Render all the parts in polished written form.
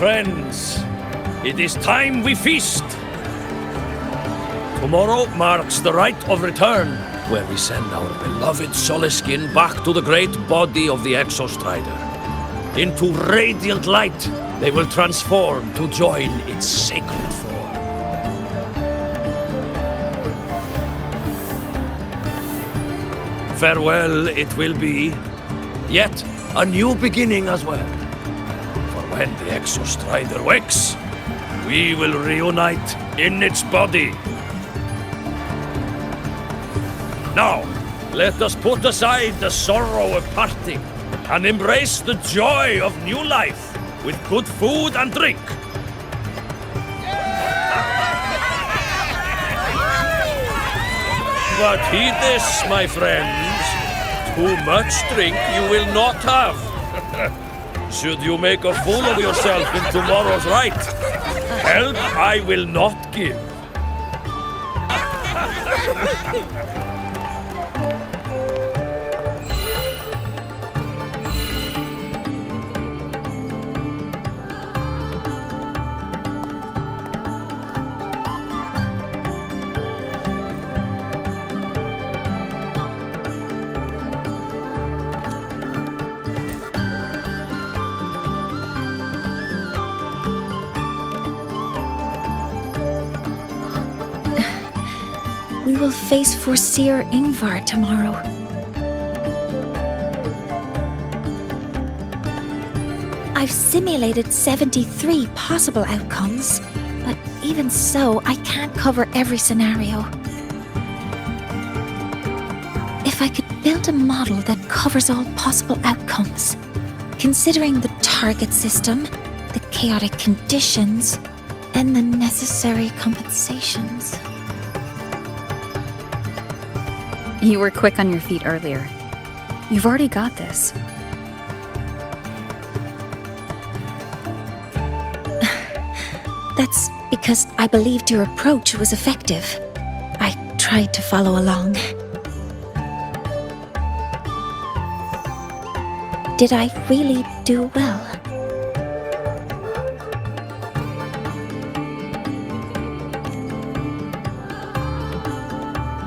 friends, it is time we feast. Tomorrow marks the rite of return, where we send our beloved Soliskin back to the great body of the Exostrider. Into radiant light, they will transform to join its sacred form. Farewell it will be, yet a new beginning as well. For when the Exostrider wakes, we will reunite in its body. Now, let us put aside the sorrow of parting and embrace the joy of new life with good food and drink. But heed this, my friends. Too much drink you will not have. Should you make a fool of yourself in tomorrow's rite, help I will not give. We will face Forseer Ingvar tomorrow. I've simulated 73 possible outcomes, but even so, I can't cover every scenario. If I could build a model that covers all possible outcomes, considering the target system, the chaotic conditions, and the necessary compensations. You were quick on your feet earlier. You've already got this. That's because I believed your approach was effective. I tried to follow along. Did I really do well?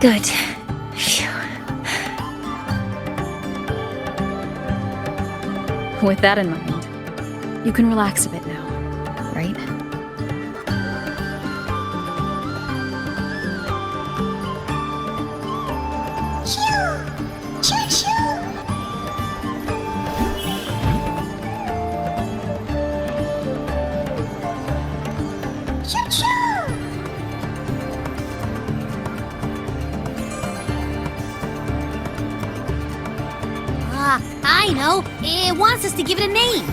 Good. Phew. With that in mind, you can relax a bit now, right? I know. It wants us to give it a name.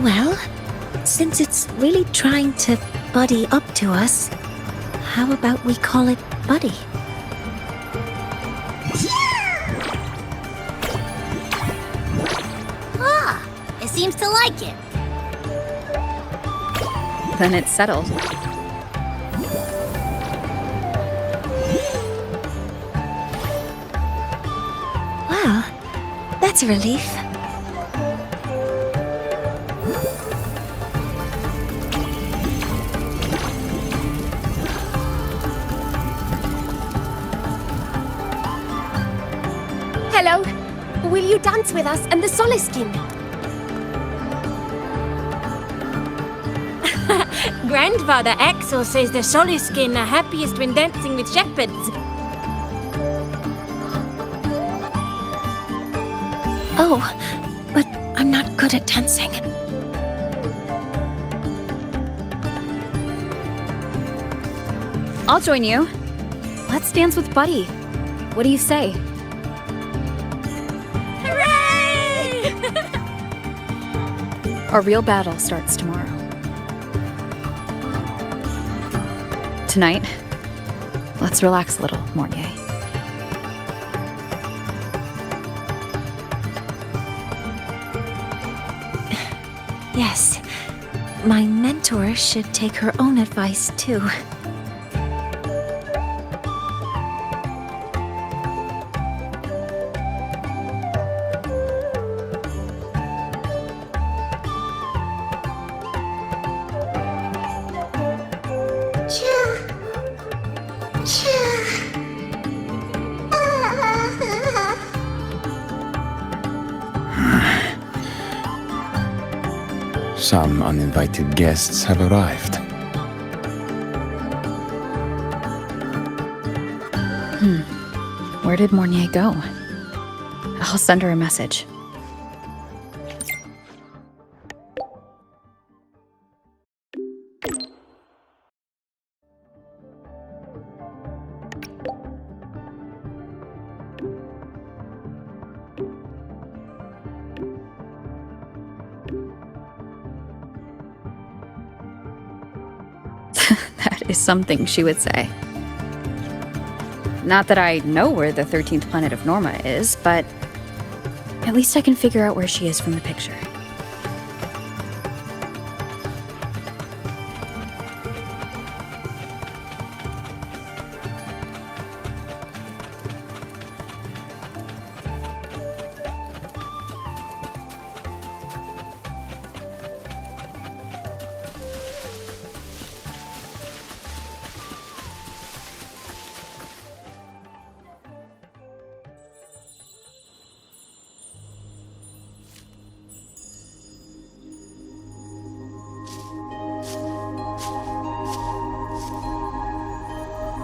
Well, since it's really trying to buddy up to us, how about we call it Buddy? Ah, it seems to like it. Then it's settled. Well, that's a relief. Hello. Will you dance with us and the Soliskin? Grandfather Axel says the Soliskin are happiest when dancing with shepherds. Oh, but I'm not good at dancing. I'll join you. Let's dance with Buddy. What do you say? Hooray! Our real battle starts tomorrow. Tonight, let's relax a little, Mornye. Yes, my mentor should take her own advice too. Some uninvited guests have arrived. Where did Mornye go? I'll send her a message. That is something she would say. Not that I know where the 13th planet of Norma is, but at least I can figure out where she is from the picture.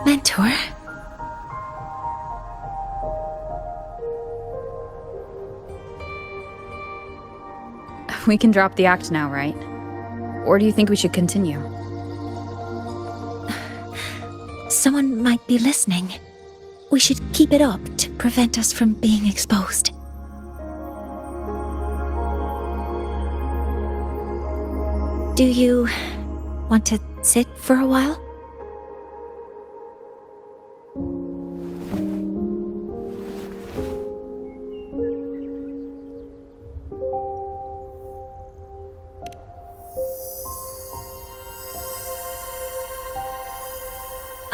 Mentor? We can drop the act now, right? Or do you think we should continue? Someone might be listening. We should keep it up to prevent us from being exposed. Do you want to sit for a while?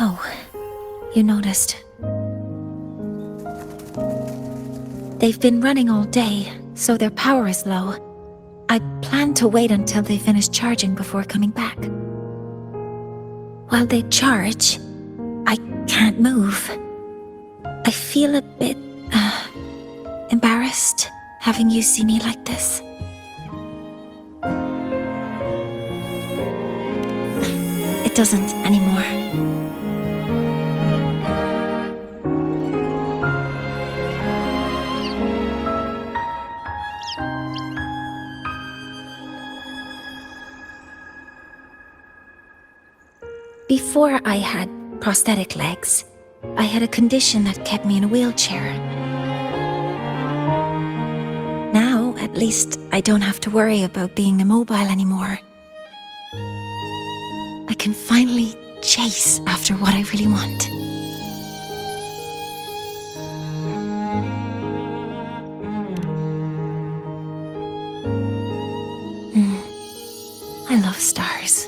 Oh, you noticed. They've been running all day, so their power is low. I plan to wait until they finish charging before coming back. While they charge, I can't move. I feel a bit, embarrassed having you see me like this. It doesn't anymore. Before I had prosthetic legs, I had a condition that kept me in a wheelchair. Now, at least, I don't have to worry about being immobile anymore. I can finally chase after what I really want. I love stars.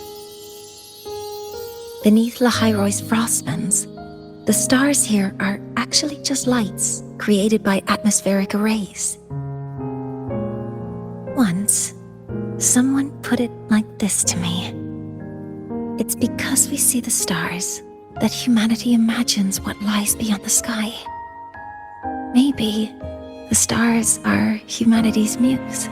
Beneath Lahai-Roi's frostlands, the stars here are actually just lights created by atmospheric arrays. Once, someone put it like this to me. It's because we see the stars that humanity imagines what lies beyond the sky. Maybe the stars are humanity's muse.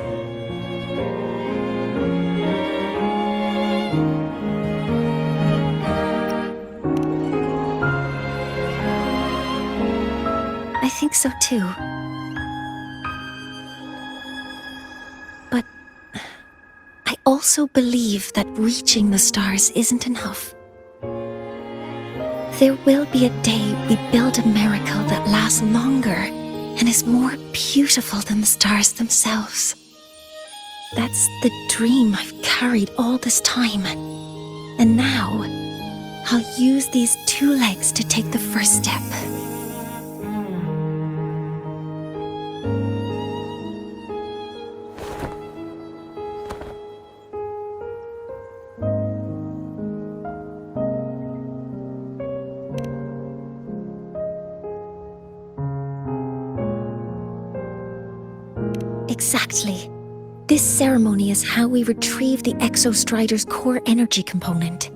I think so too. But I also believe that reaching the stars isn't enough. There will be a day we build a miracle that lasts longer and is more beautiful than the stars themselves. That's the dream I've carried all this time. And now, I'll use these two legs to take the first step. Exactly. This ceremony is how we retrieve the Exostrider's core energy component.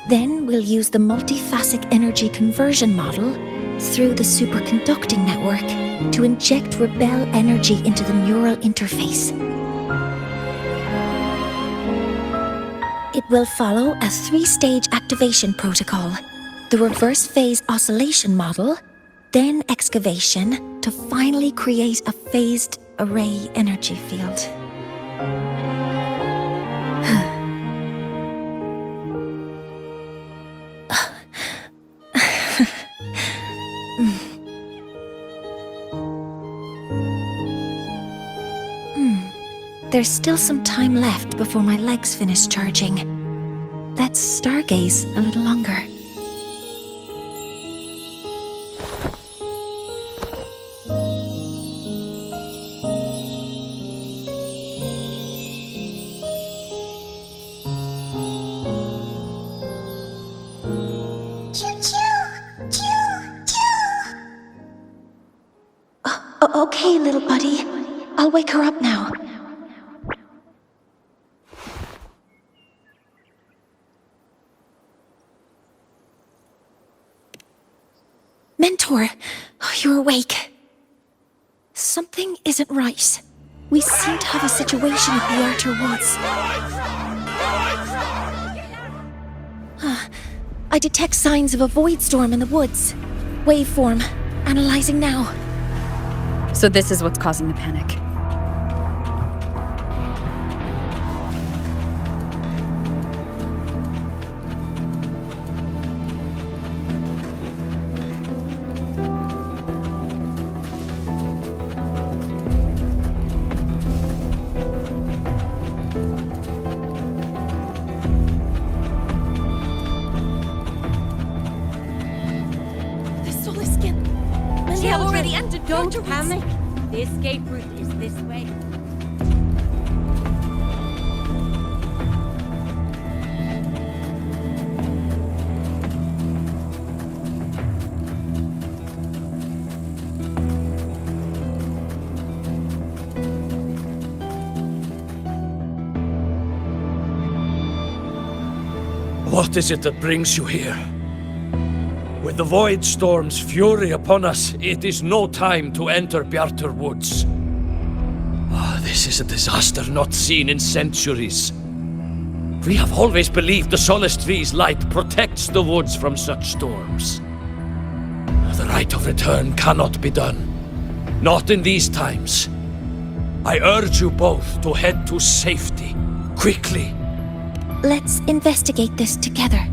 Then we'll use the multiphasic energy conversion model through the superconducting network to inject rebel energy into the neural interface. It will follow a 3-stage activation protocol. The reverse phase oscillation model, then excavation, to finally create a phased array energy field. There's still some time left before my legs finish charging. Let's stargaze a little longer. Okay, little buddy. I'll wake her up now. Mentor, you're awake. Something isn't right. We seem to have a situation at Bjartr Woods. I detect signs of a void storm in the woods. Waveform. Analyzing now. So this is what's causing the panic. Don't panic. The escape route is this way. What is it that brings you here? With the Void Storm's fury upon us, it is no time to enter Bjartr Woods. This is a disaster not seen in centuries. We have always believed the Solace Tree's light protects the woods from such storms. The rite of return cannot be done. Not in these times. I urge you both to head to safety, quickly. Let's investigate this together.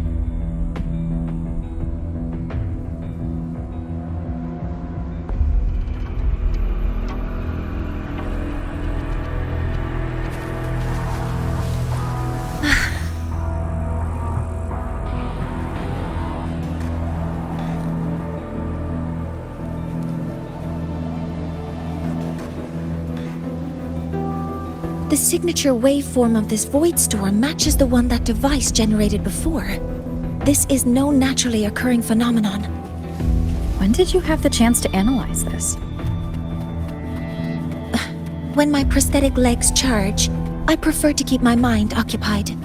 The signature waveform of this void storm matches the one that device generated before. This is no naturally occurring phenomenon. When did you have the chance to analyze this? When my prosthetic legs charge, I prefer to keep my mind occupied.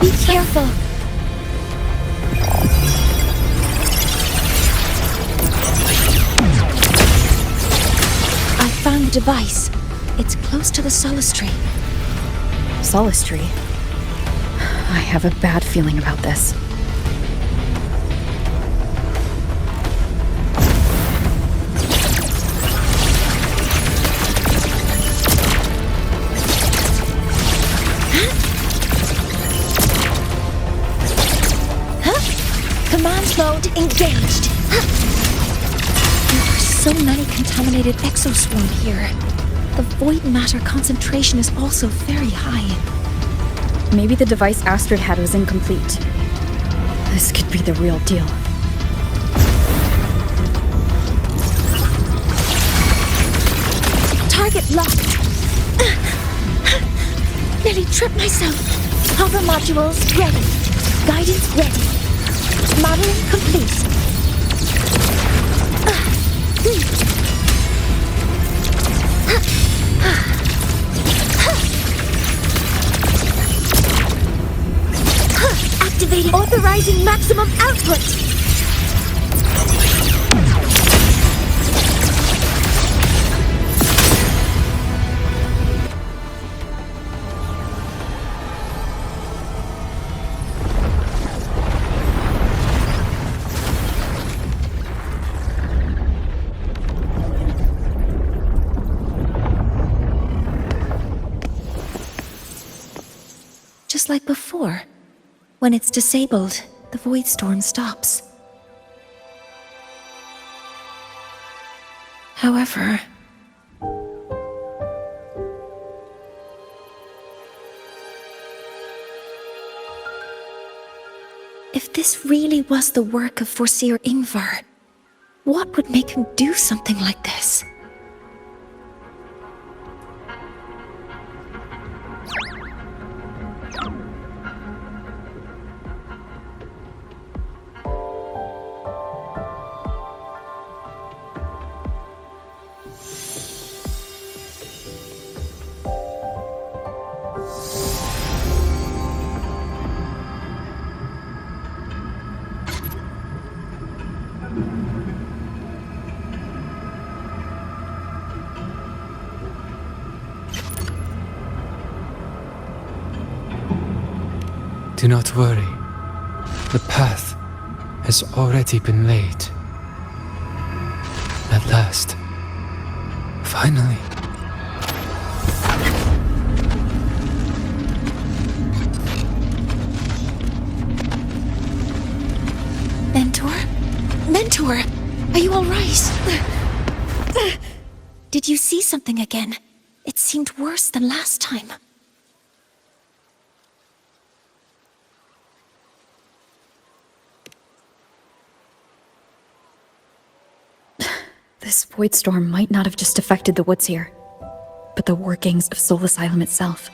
Be careful! I found the device. It's close to the Solace Tree. Solace Tree? I have a bad feeling about this. Command mode engaged. There are so many contaminated exoswarm here. The void matter concentration is also very high. Maybe the device Astrid had was incomplete. This could be the real deal. Target it locked. Nearly tripped myself. Hover modules ready. Guidance ready. Modeling complete. Activating. Authorizing maximum output. Just like before. When it's disabled, the void storm stops. However, if this really was the work of Foreseer Ingvar, what would make him do something like this? Do not worry. The path has already been laid. At last. Finally. Mentor? Mentor! Are you alright? Did you see something again? It seemed worse than last time. This void storm might not have just affected the woods here, but the workings of Soul Asylum itself.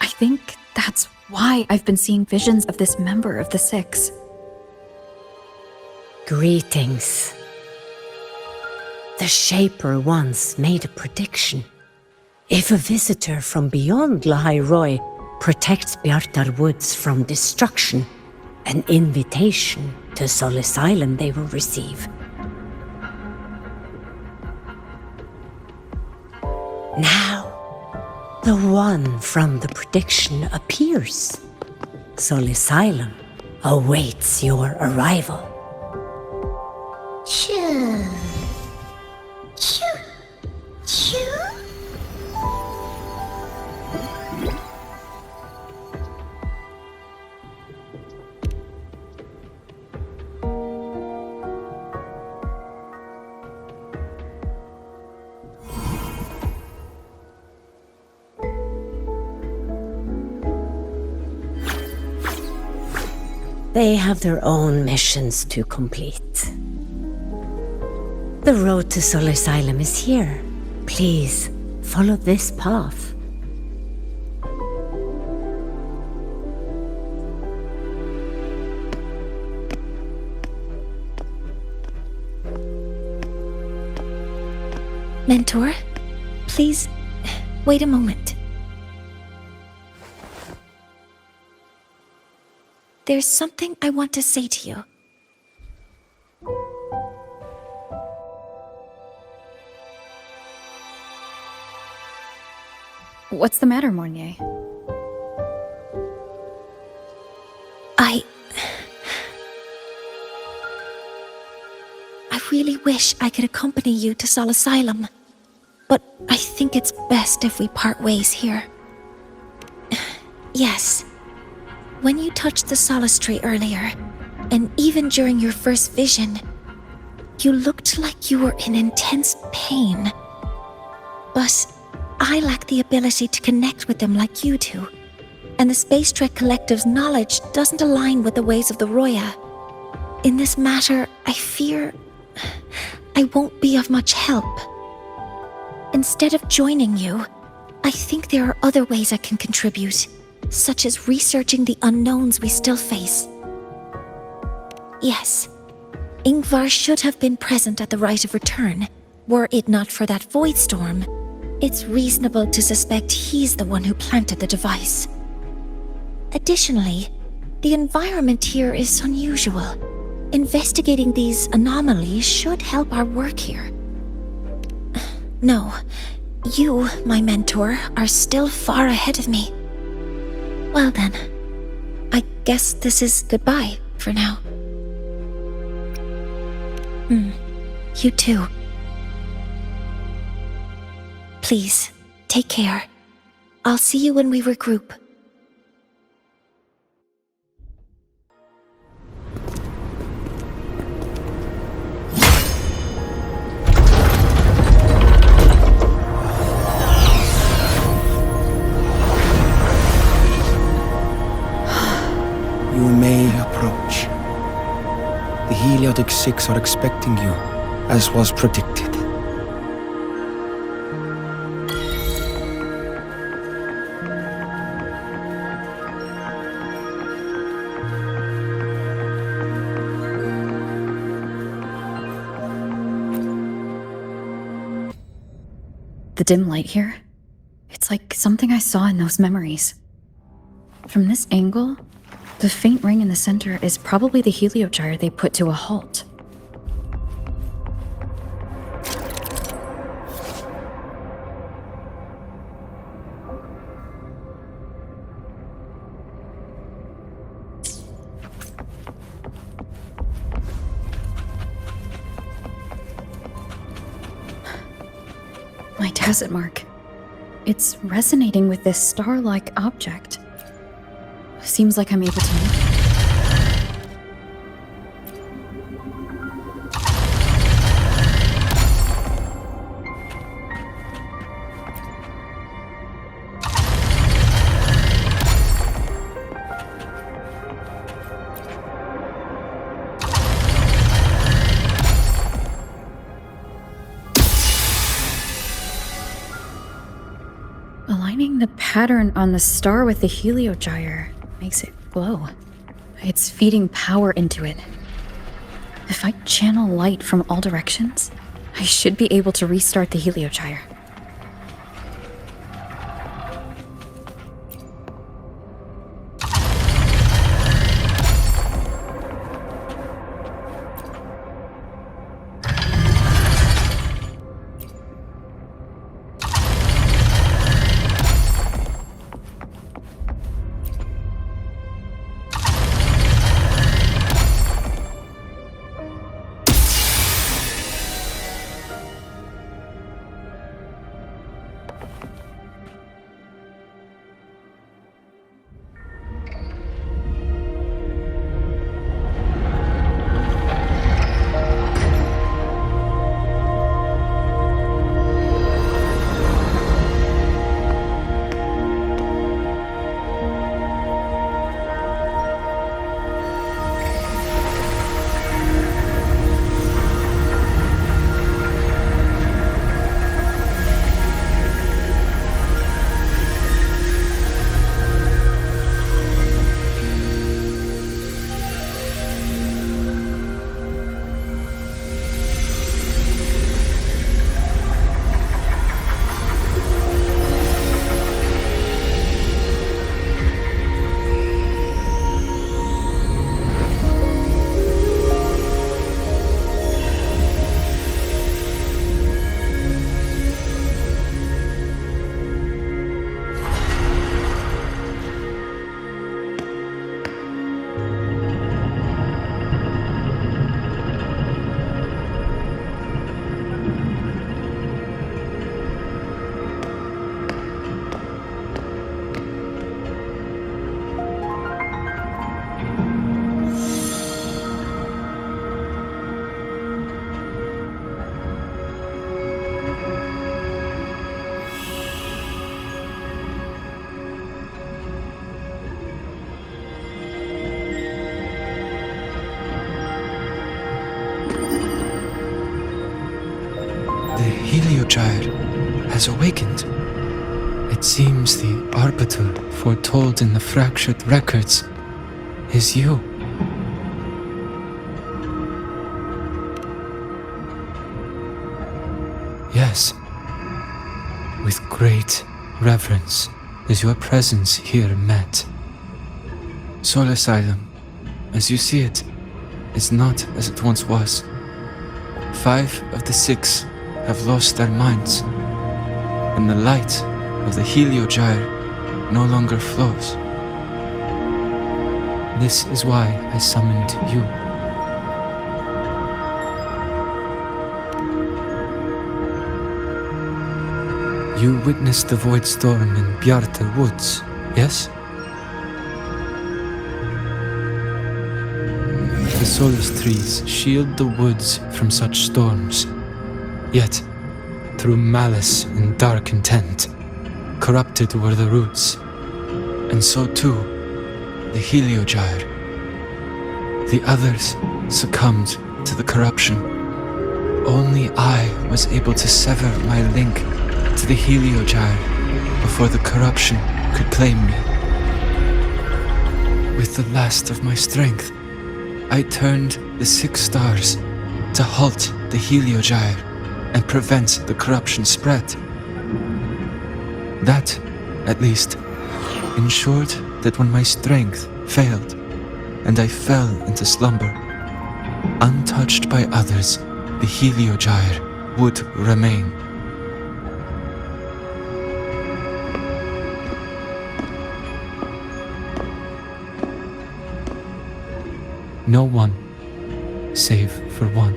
I think that's why I've been seeing visions of this member of the Six. Greetings. The Shaper once made a prediction. If a visitor from beyond Lahai-Roi protects Bjartr Woods from destruction, an invitation to Soul Asylum they will receive. Now, the one from the prediction appears. Soul Asylum awaits your arrival. Choo. Choo. Choo. They have their own missions to complete. The road to Soul Asylum is here. Please, follow this path. Mentor, please, wait a moment. There's something I want to say to you. What's the matter, Mornye? I really wish I could accompany you to Soul Asylum, but I think it's best if we part ways here. Yes. When you touched the solace tree earlier, and even during your first vision, you looked like you were in intense pain. But I lack the ability to connect with them like you do, and the Space Trek Collective's knowledge doesn't align with the ways of the Roya. In this matter, I fear I won't be of much help. Instead of joining you, I think there are other ways I can contribute, such as researching the unknowns we still face. Yes, Ingvar should have been present at the Rite of Return. Were it not for that void storm, it's reasonable to suspect he's the one who planted the device. Additionally, the environment here is unusual. Investigating these anomalies should help our work here. No, you, my mentor, are still far ahead of me. Well then, I guess this is goodbye for now. You too. Please, take care. I'll see you when we regroup. You may approach. The Heliotic Six are expecting you, as was predicted. The dim light here, it's like something I saw in those memories. From this angle, the faint ring in the center is probably the heliogyre they put to a halt. My tacit mark. It's resonating with this star-like object. Seems like I'm able to move it. Aligning the pattern on the star with the heliogyre makes it glow. It's feeding power into it. If I channel light from all directions, I should be able to restart the heliogyre. The heliogyre has awakened. It seems the arbiter foretold in the fractured records is you. Yes, with great reverence is your presence here met. Soul Asylum, as you see it, is not as it once was. 5 of the 6 have lost their minds, and the light of the Heliogyre no longer flows. This is why I summoned you. You witnessed the void storm in Bjartr Woods, yes? The solace trees shield the woods from such storms. Yet, through malice and dark intent, corrupted were the roots, and so too the Heliogyre. The others succumbed to the corruption. Only I was able to sever my link to the Heliogyre before the corruption could claim me. With the last of my strength, I turned the 6 stars to halt the Heliogyre and prevent the corruption spread. That, at least, ensured that when my strength failed and I fell into slumber, untouched by others, the Heliogyre would remain. No one, save for one.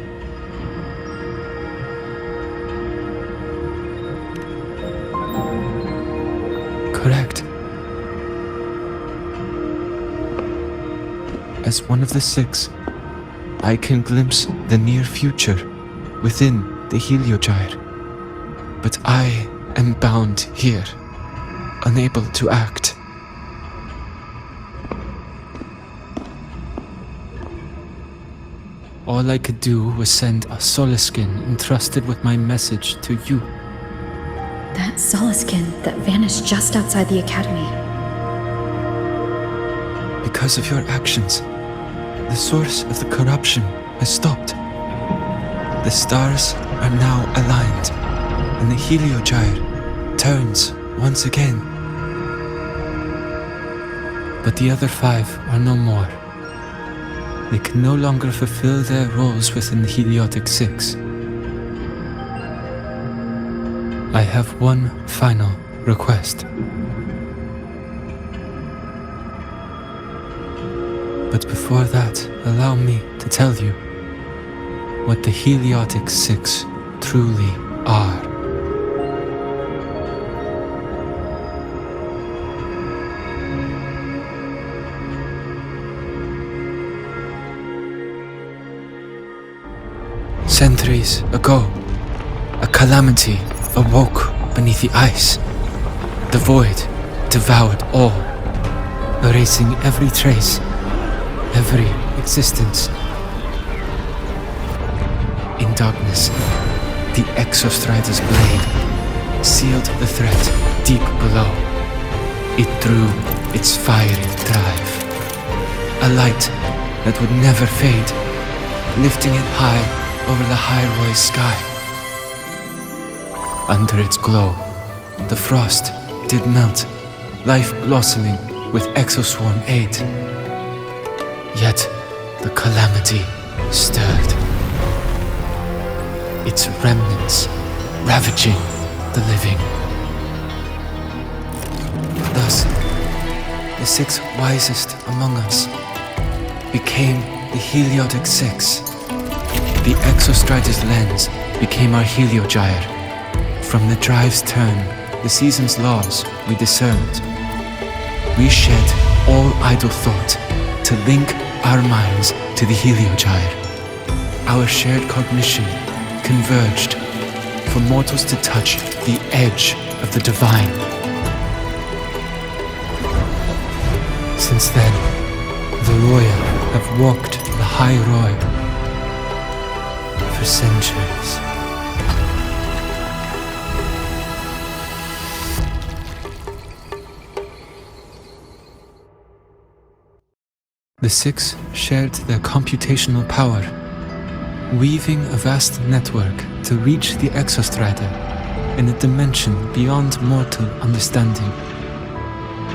Correct. As one of the 6, I can glimpse the near future within the Heliogyre. But I am bound here, unable to act. All I could do was send a Solaskin entrusted with my message to you. That Solaskin that vanished just outside the academy. Because of your actions, the source of the corruption has stopped. The stars are now aligned, and the Heliogyre turns once again. But the other 5 are no more. They can no longer fulfill their roles within the Heliotic 6. I have one final request. But before that, allow me to tell you what the Heliotic 6 truly are. Centuries ago, a calamity awoke beneath the ice. The void devoured all, erasing every trace, every existence. In darkness, the Exostrider's blade sealed the threat deep below. It drew its fiery drive, a light that would never fade, lifting it high over the Lahai-Roi sky. Under its glow, the frost did melt, life blossoming with Exoswarm aid. Yet the calamity stirred, its remnants ravaging the living. Thus, the 6 wisest among us became the Heliotic 6. The Exostrider's lens became our Heliogyre. From the drive's turn, the season's laws we discerned. We shed all idle thought to link our minds to the Heliogyre. Our shared cognition converged for mortals to touch the edge of the divine. Since then, the Royal have walked Lahai-Roi for centuries. The six shared their computational power, weaving a vast network to reach the Exostrider in a dimension beyond mortal understanding.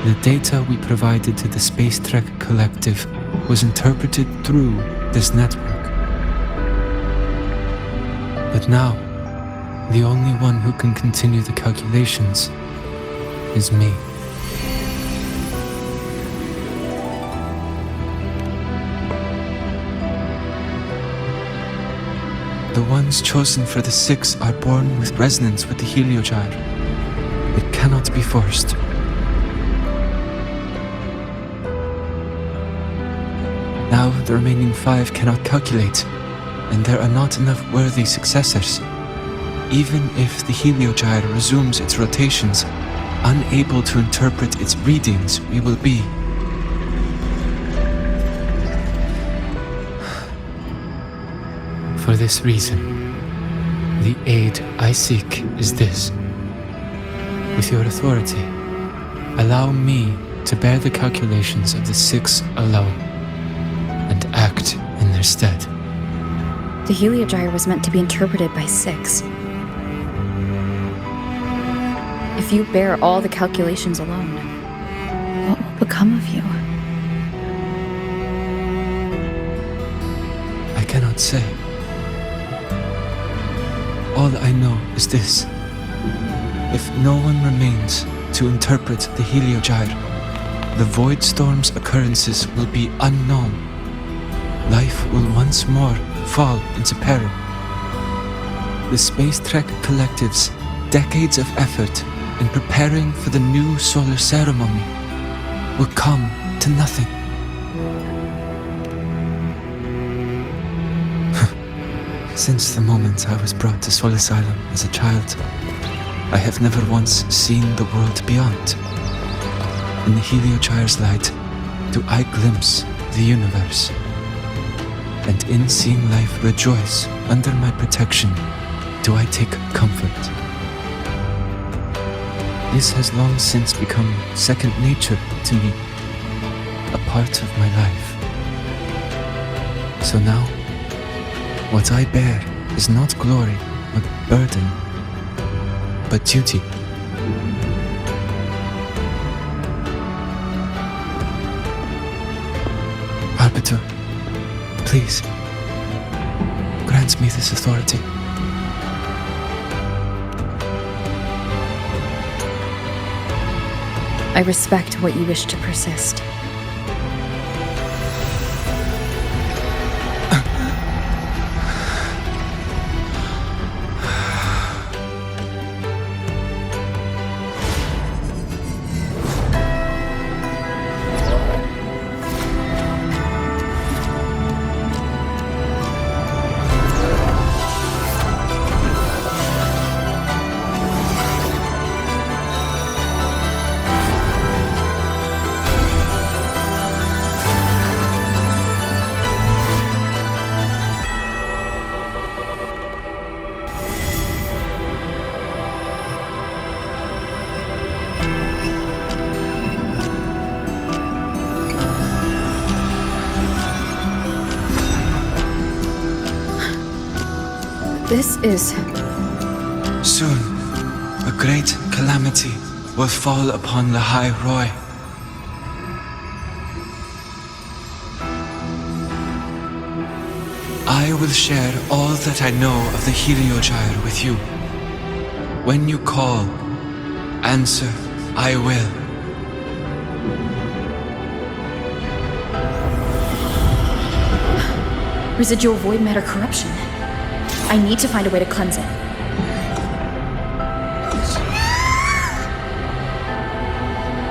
The data we provided to the Space Trek Collective was interpreted through this network. But now, the only one who can continue the calculations is me. The ones chosen for the six are born with resonance with the Heliogyre. It cannot be forced. Now the remaining 5 cannot calculate, and there are not enough worthy successors. Even if the Heliogyre resumes its rotations, unable to interpret its readings, we will be. For this reason, the aid I seek is this. With your authority, allow me to bear the calculations of the six alone, and act in their stead. The Heliogyre was meant to be interpreted by 6. If you bear all the calculations alone, what will become of you? I cannot say. All I know is this. If no one remains to interpret the Heliogyre, the Void Storm's occurrences will be unknown. Life will once more fall into peril. The Space Trek Collective's decades of effort in preparing for the new solar ceremony will come to nothing. Since the moment I was brought to Sol Asylum as a child, I have never once seen the world beyond. In the Heliogyre's light, do I glimpse the universe. And in seeing life rejoice under my protection, do I take comfort. This has long since become second nature to me, a part of my life. So now, what I bear is not glory or burden, but duty. Arbiter, please, grant me this authority. I respect what you wish to persist. This is... Soon, a great calamity will fall upon Lahai-Roi. I will share all that I know of the Heliogyre with you. When you call, answer, I will. Residual void matter corruption. I need to find a way to cleanse it.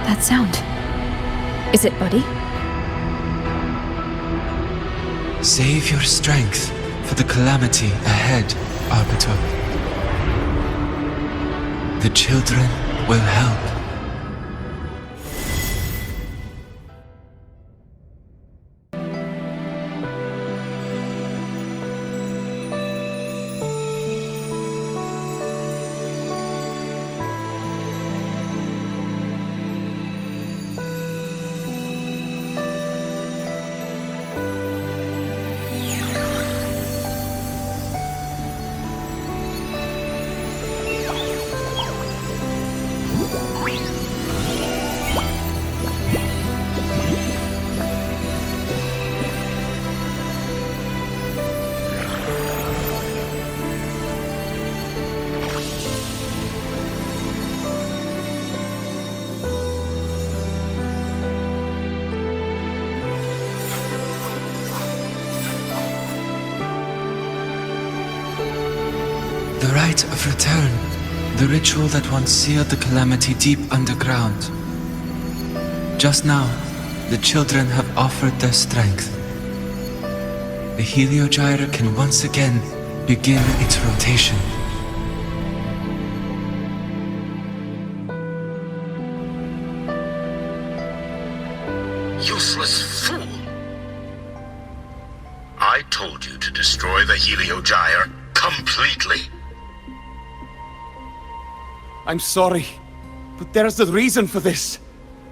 That sound. Is it Buddy? Save your strength for the calamity ahead, Arbiter. The children will help. The rite of return. The ritual that once sealed the calamity deep underground. Just now, the children have offered their strength. The Heliogyre can once again begin its rotation. Useless fool! I told you to destroy the Heliogyre completely. I'm sorry, but there's a reason for this.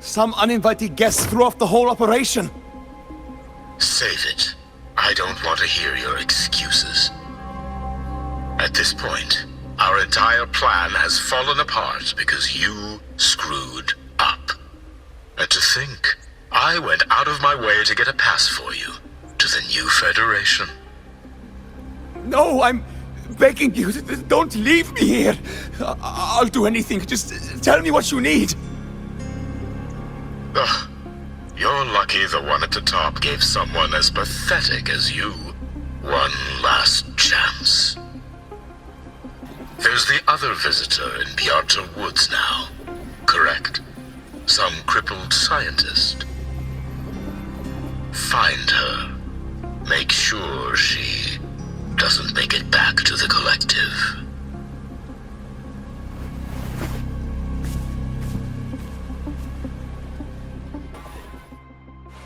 Some uninvited guests threw off the whole operation. Save it. I don't want to hear your excuses. At this point, our entire plan has fallen apart because you screwed up. And to think, I went out of my way to get a pass for you to the new Federation. No, I'm begging you, don't leave me here. I'll do anything, just tell me what you need. Ugh. You're lucky the one at the top gave someone as pathetic as you one last chance. There's the other visitor in Bjartr Woods now, correct? Some crippled scientist. Find her. Make sure she doesn't make it back to the collective.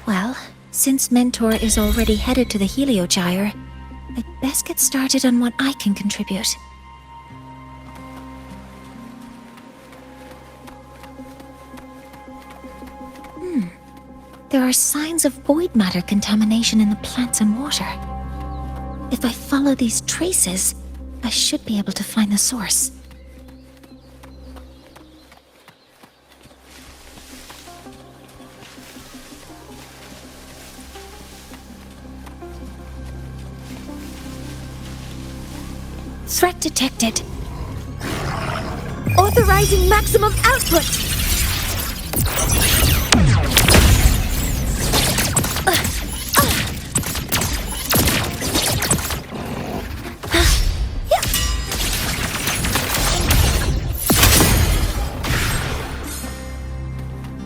Well, since Mentor is already headed to the Heliogyre, I'd best get started on what I can contribute. There are signs of void matter contamination in the plants and water. If I follow these traces, I should be able to find the source. Threat detected. Authorizing maximum output!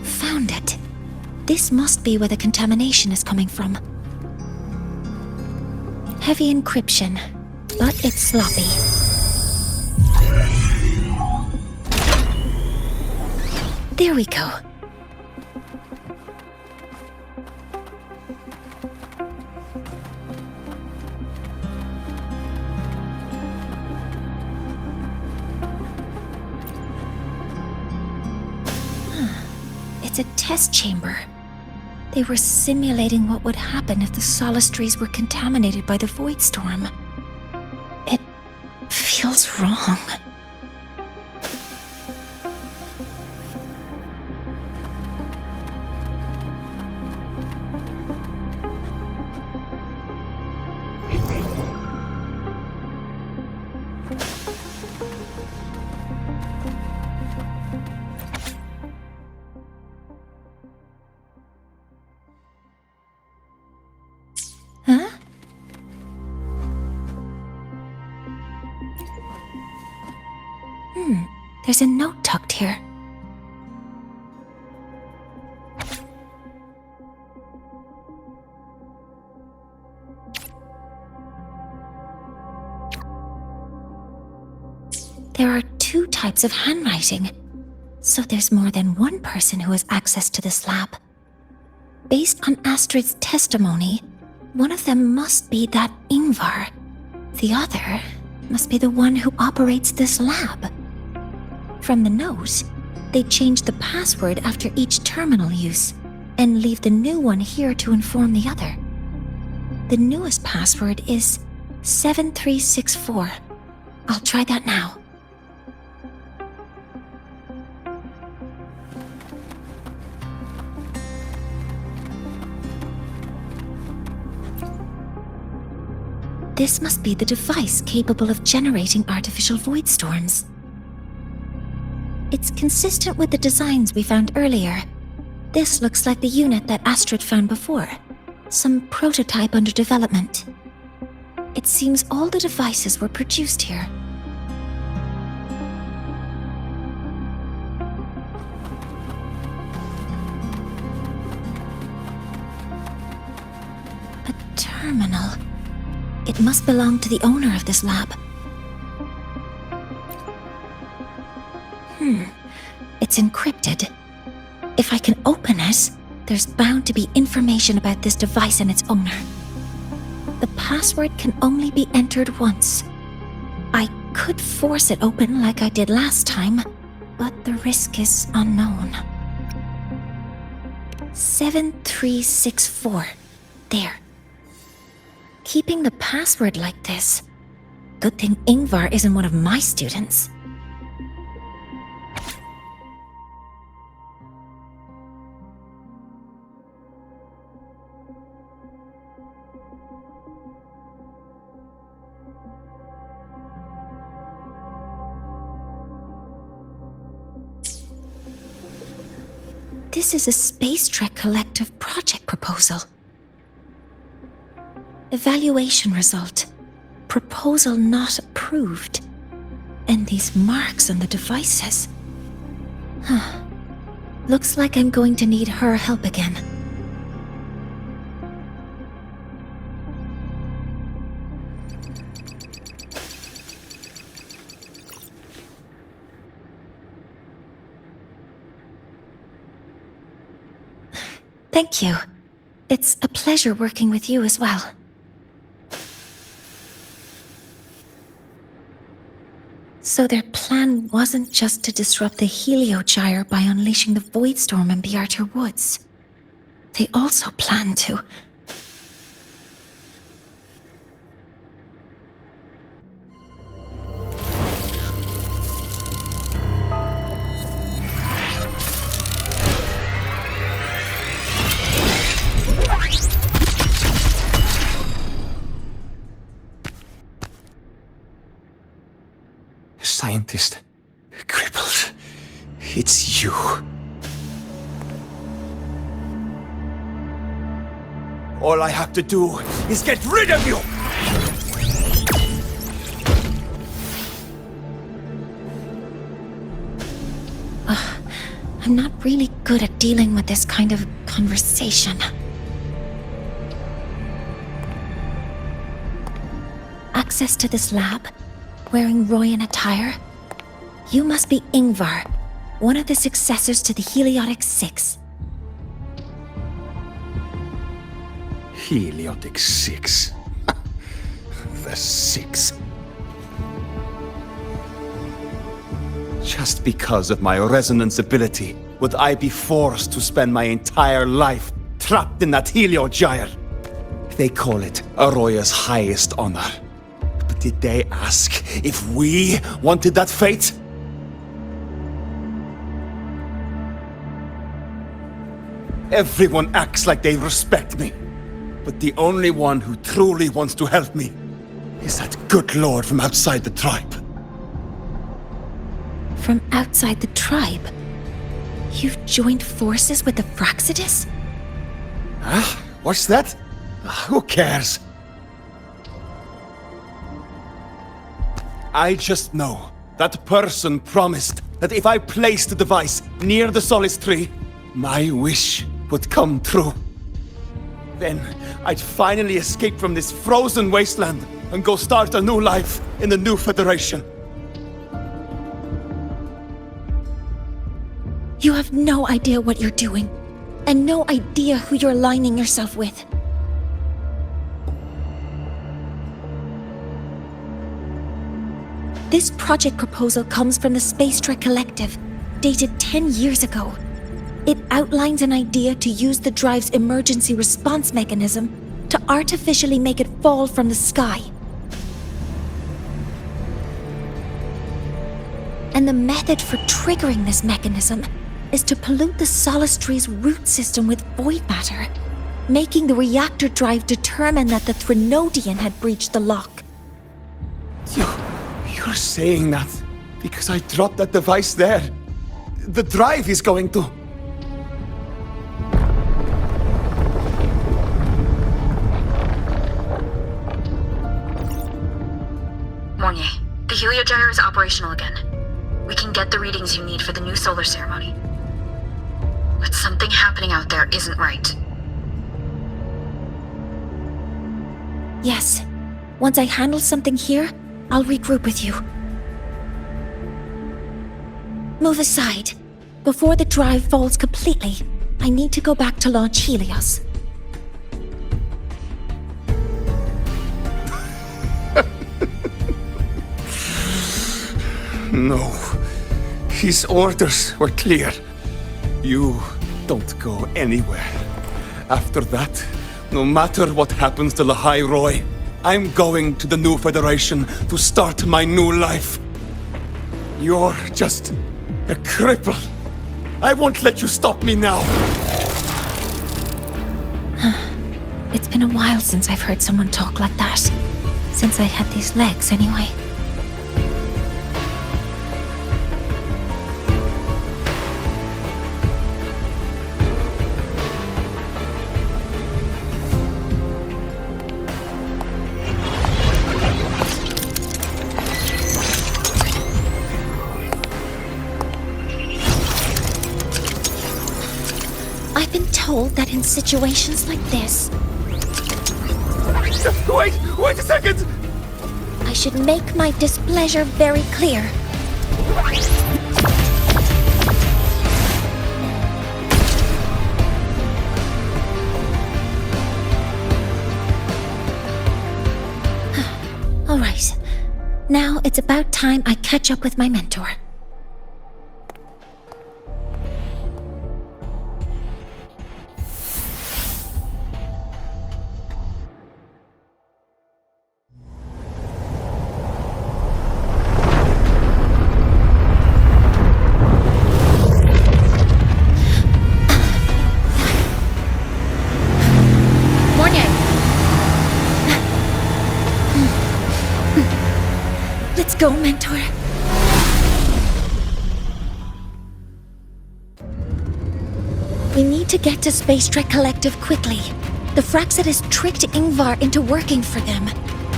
Found it. This must be where the contamination is coming from. Heavy encryption, but it's sloppy. There we go. It's a test chamber. They were simulating what would happen if the Solace trees were contaminated by the Void Storm. It feels wrong. Huh? There's a note tucked here. There are 2 types of handwriting, so there's more than one person who has access to this lab. Based on Astrid's testimony, one of them must be that Ingvar. The other must be the one who operates this lab. From the note, they change the password after each terminal use and leave the new one here to inform the other. The newest password is 7364. I'll try that now. This must be the device capable of generating artificial void storms. It's consistent with the designs we found earlier. This looks like the unit that Astrid found before. Some prototype under development. It seems all the devices were produced here. terminal. It must belong to the owner of this lab. It's encrypted. If I can open it, there's bound to be information about this device and its owner. The password can only be entered once. I could force it open like I did last time, but the risk is unknown. 7364. There. Keeping the password like this. Good thing Ingvar isn't one of my students. This is a Space Trek Collective project proposal. Evaluation result. Proposal not approved. And these marks on the devices. Looks like I'm going to need her help again. Thank you. It's a pleasure working with you as well. So their plan wasn't just to disrupt the Heliogyre by unleashing the Voidstorm in Bjartr Woods. They also planned to... Scientist. Crippled. It's you. All I have to do is get rid of you! I'm not really good at dealing with this kind of conversation. Access to this lab? Wearing Royan attire? You must be Ingvar, one of the successors to the Heliotic Six. Heliotic Six. The Six. Just because of my resonance ability, would I be forced to spend my entire life trapped in that Heliogyre? They call it Aroya's highest honor. But did they ask if we wanted that fate? Everyone acts like they respect me. But the only one who truly wants to help me is that good lord from outside the tribe. From outside the tribe? You've joined forces with the Fraxidus? Huh? What's that? Who cares? I just know that person promised that if I placed the device near the Solace Tree, my wish would come true. Then I'd finally escape from this frozen wasteland and go start a new life in the new Federation. You have no idea what you're doing, and no idea who you're aligning yourself with. This project proposal comes from the Space Trek Collective, dated 10 years ago. It outlines an idea to use the drive's emergency response mechanism to artificially make it fall from the sky. And the method for triggering this mechanism is to pollute the Solace Tree's root system with void matter, making the reactor drive determine that the Threnodian had breached the lock. You're saying that because I dropped that device there. The drive is going to... Mornye, the Heliogyre is operational again. We can get the readings you need for the new solar ceremony. But something happening out there isn't right. Yes. Once I handle something here, I'll regroup with you. Move aside. Before the drive falls completely, I need to go back to launch Helios. No. His orders were clear. You don't go anywhere. After that, no matter what happens to Lahai-Roi, I'm going to the new Federation to start my new life. You're just a cripple. I won't let you stop me now. It's been a while since I've heard someone talk like that. Since I had these legs, anyway. I've been told that in situations like this... Wait a second! I should make my displeasure very clear. All right. Now it's about time I catch up with my mentor. Let's go, mentor. We need to get to Space Trek Collective quickly. The Fraxit has tricked Ingvar into working for them,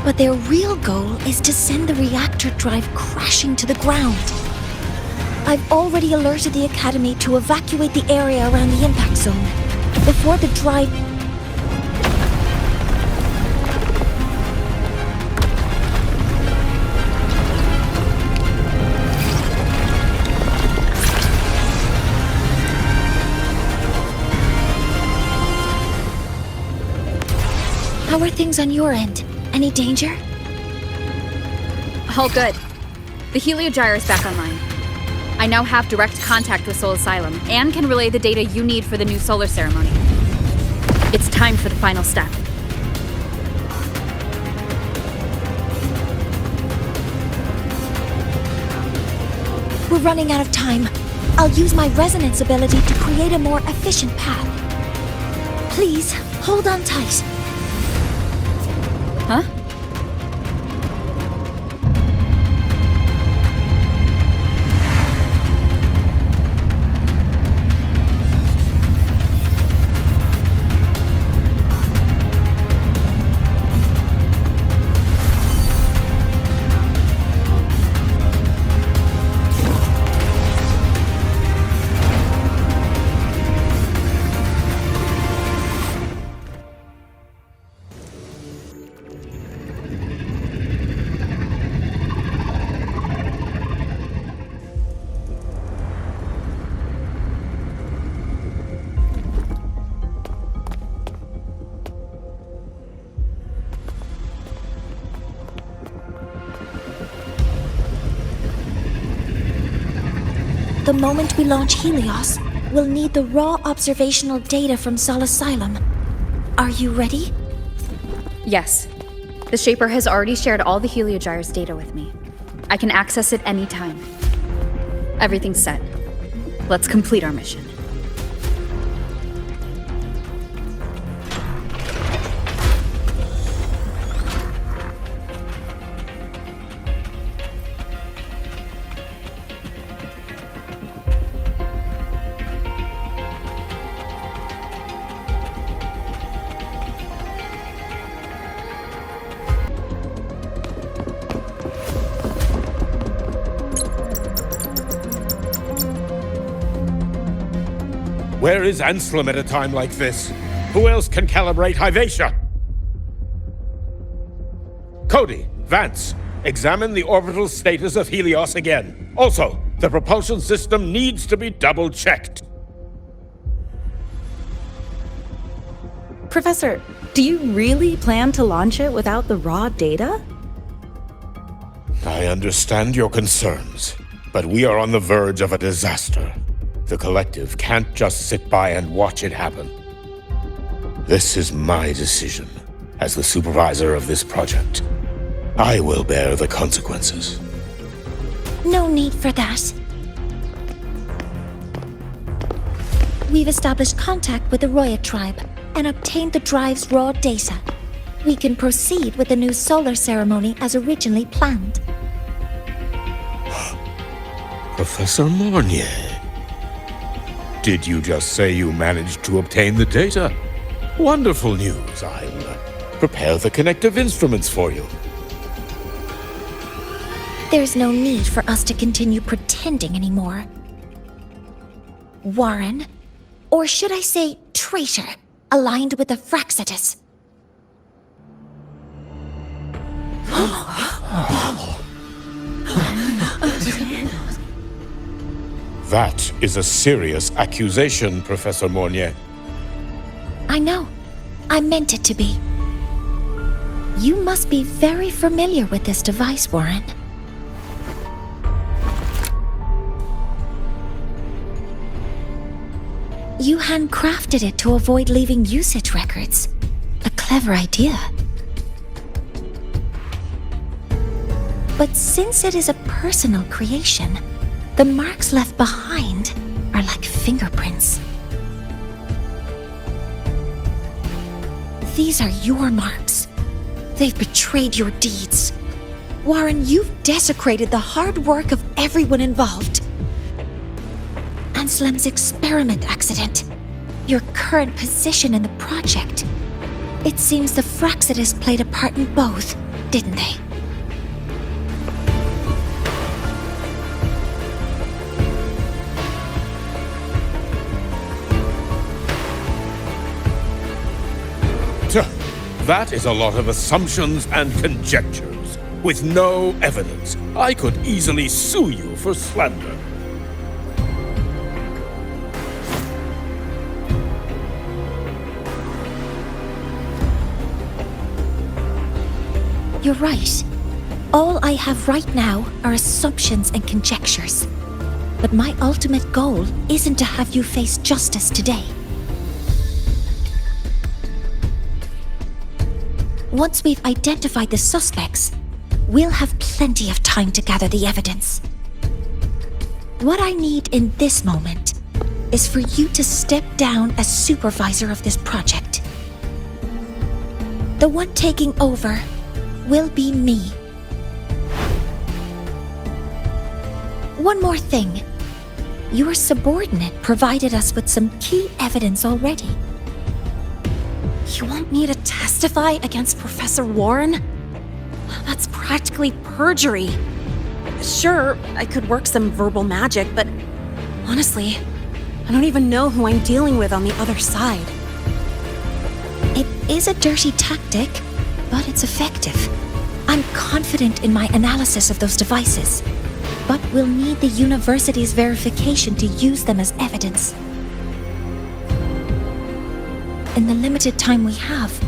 but their real goal is to send the reactor drive crashing to the ground. I've already alerted the Academy to evacuate the area around the impact zone before the drive... How are things on your end? Any danger? All good. The Heliogyre is back online. I now have direct contact with Sol Asylum and can relay the data you need for the new solar ceremony. It's time for the final step. We're running out of time. I'll use my resonance ability to create a more efficient path. Please, hold on tight. Huh? The moment we launch Helios, we'll need the raw observational data from Sol Asylum. Are you ready? Yes. The Shaper has already shared all the Heliogyre's data with me. I can access it anytime. Everything's set. Let's complete our mission. Where is Anselm at a time like this? Who else can calibrate Hyvatia? Cody, Vance, examine the orbital status of Helios again. Also, the propulsion system needs to be double-checked. Professor, do you really plan to launch it without the raw data? I understand your concerns, but we are on the verge of a disaster. The Collective can't just sit by and watch it happen. This is my decision. As the supervisor of this project, I will bear the consequences. No need for that. We've established contact with the Roya tribe and obtained the drive's raw data. We can proceed with the new solar ceremony as originally planned. Professor Mornye, did you just say you managed to obtain the data? Wonderful news. I'll prepare the connective instruments for you. There's no need for us to continue pretending anymore. Warren, or should I say traitor, aligned with the Fraxitus. That is a serious accusation, Professor Mornye. I know. I meant it to be. You must be very familiar with this device, Warren. You handcrafted it to avoid leaving usage records. A clever idea. But since it is a personal creation, the marks left behind are like fingerprints. These are your marks. They've betrayed your deeds. Warren, you've desecrated the hard work of everyone involved. Anslem's experiment accident, your current position in the project. It seems the Fraxitus played a part in both, didn't they? That is a lot of assumptions and conjectures, with no evidence. I could easily sue you for slander. You're right. All I have right now are assumptions and conjectures. But my ultimate goal isn't to have you face justice today. Once we've identified the suspects, we'll have plenty of time to gather the evidence. What I need in this moment is for you to step down as supervisor of this project. The one taking over will be me. One more thing. Your subordinate provided us with some key evidence already. You want me to testify against Professor Warren? That's practically perjury. Sure, I could work some verbal magic, but honestly, I don't even know who I'm dealing with on the other side. It is a dirty tactic, but it's effective. I'm confident in my analysis of those devices, but we'll need the university's verification to use them as evidence. In the limited time we have,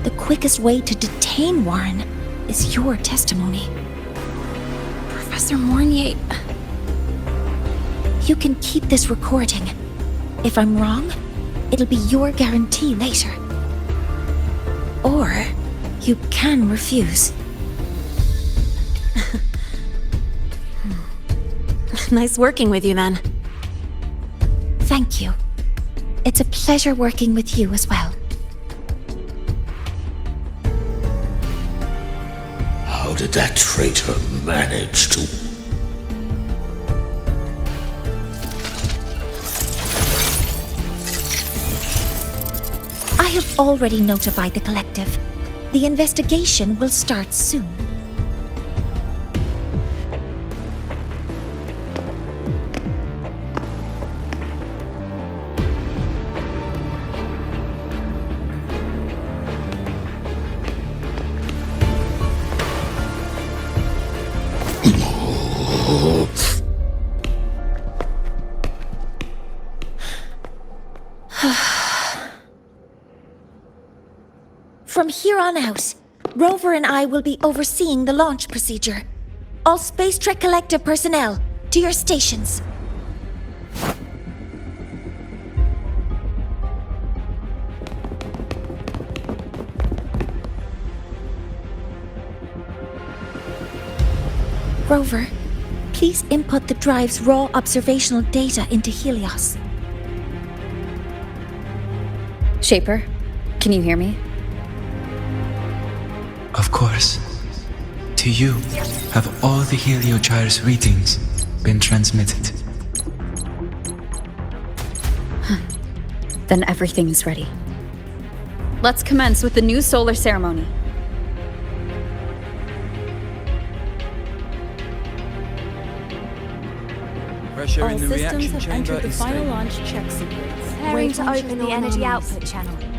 the quickest way to detain Warren is your testimony. Professor Mornye... You can keep this recording. If I'm wrong, it'll be your guarantee later. Or you can refuse. Nice working with you, then. Thank you. It's a pleasure working with you as well. How did that traitor manage to... I have already notified the Collective. The investigation will start soon. From here on out, Rover and I will be overseeing the launch procedure. All Space Trek Collective personnel, to your stations. Rover, please input the drive's raw observational data into Helios. Shaper, can you hear me? Of course. To you, have all the Heliogyre's readings been transmitted? Then everything is ready. Let's commence with the new solar ceremony. All systems have entered the final launch check sequence. Preparing to open the energy output channel.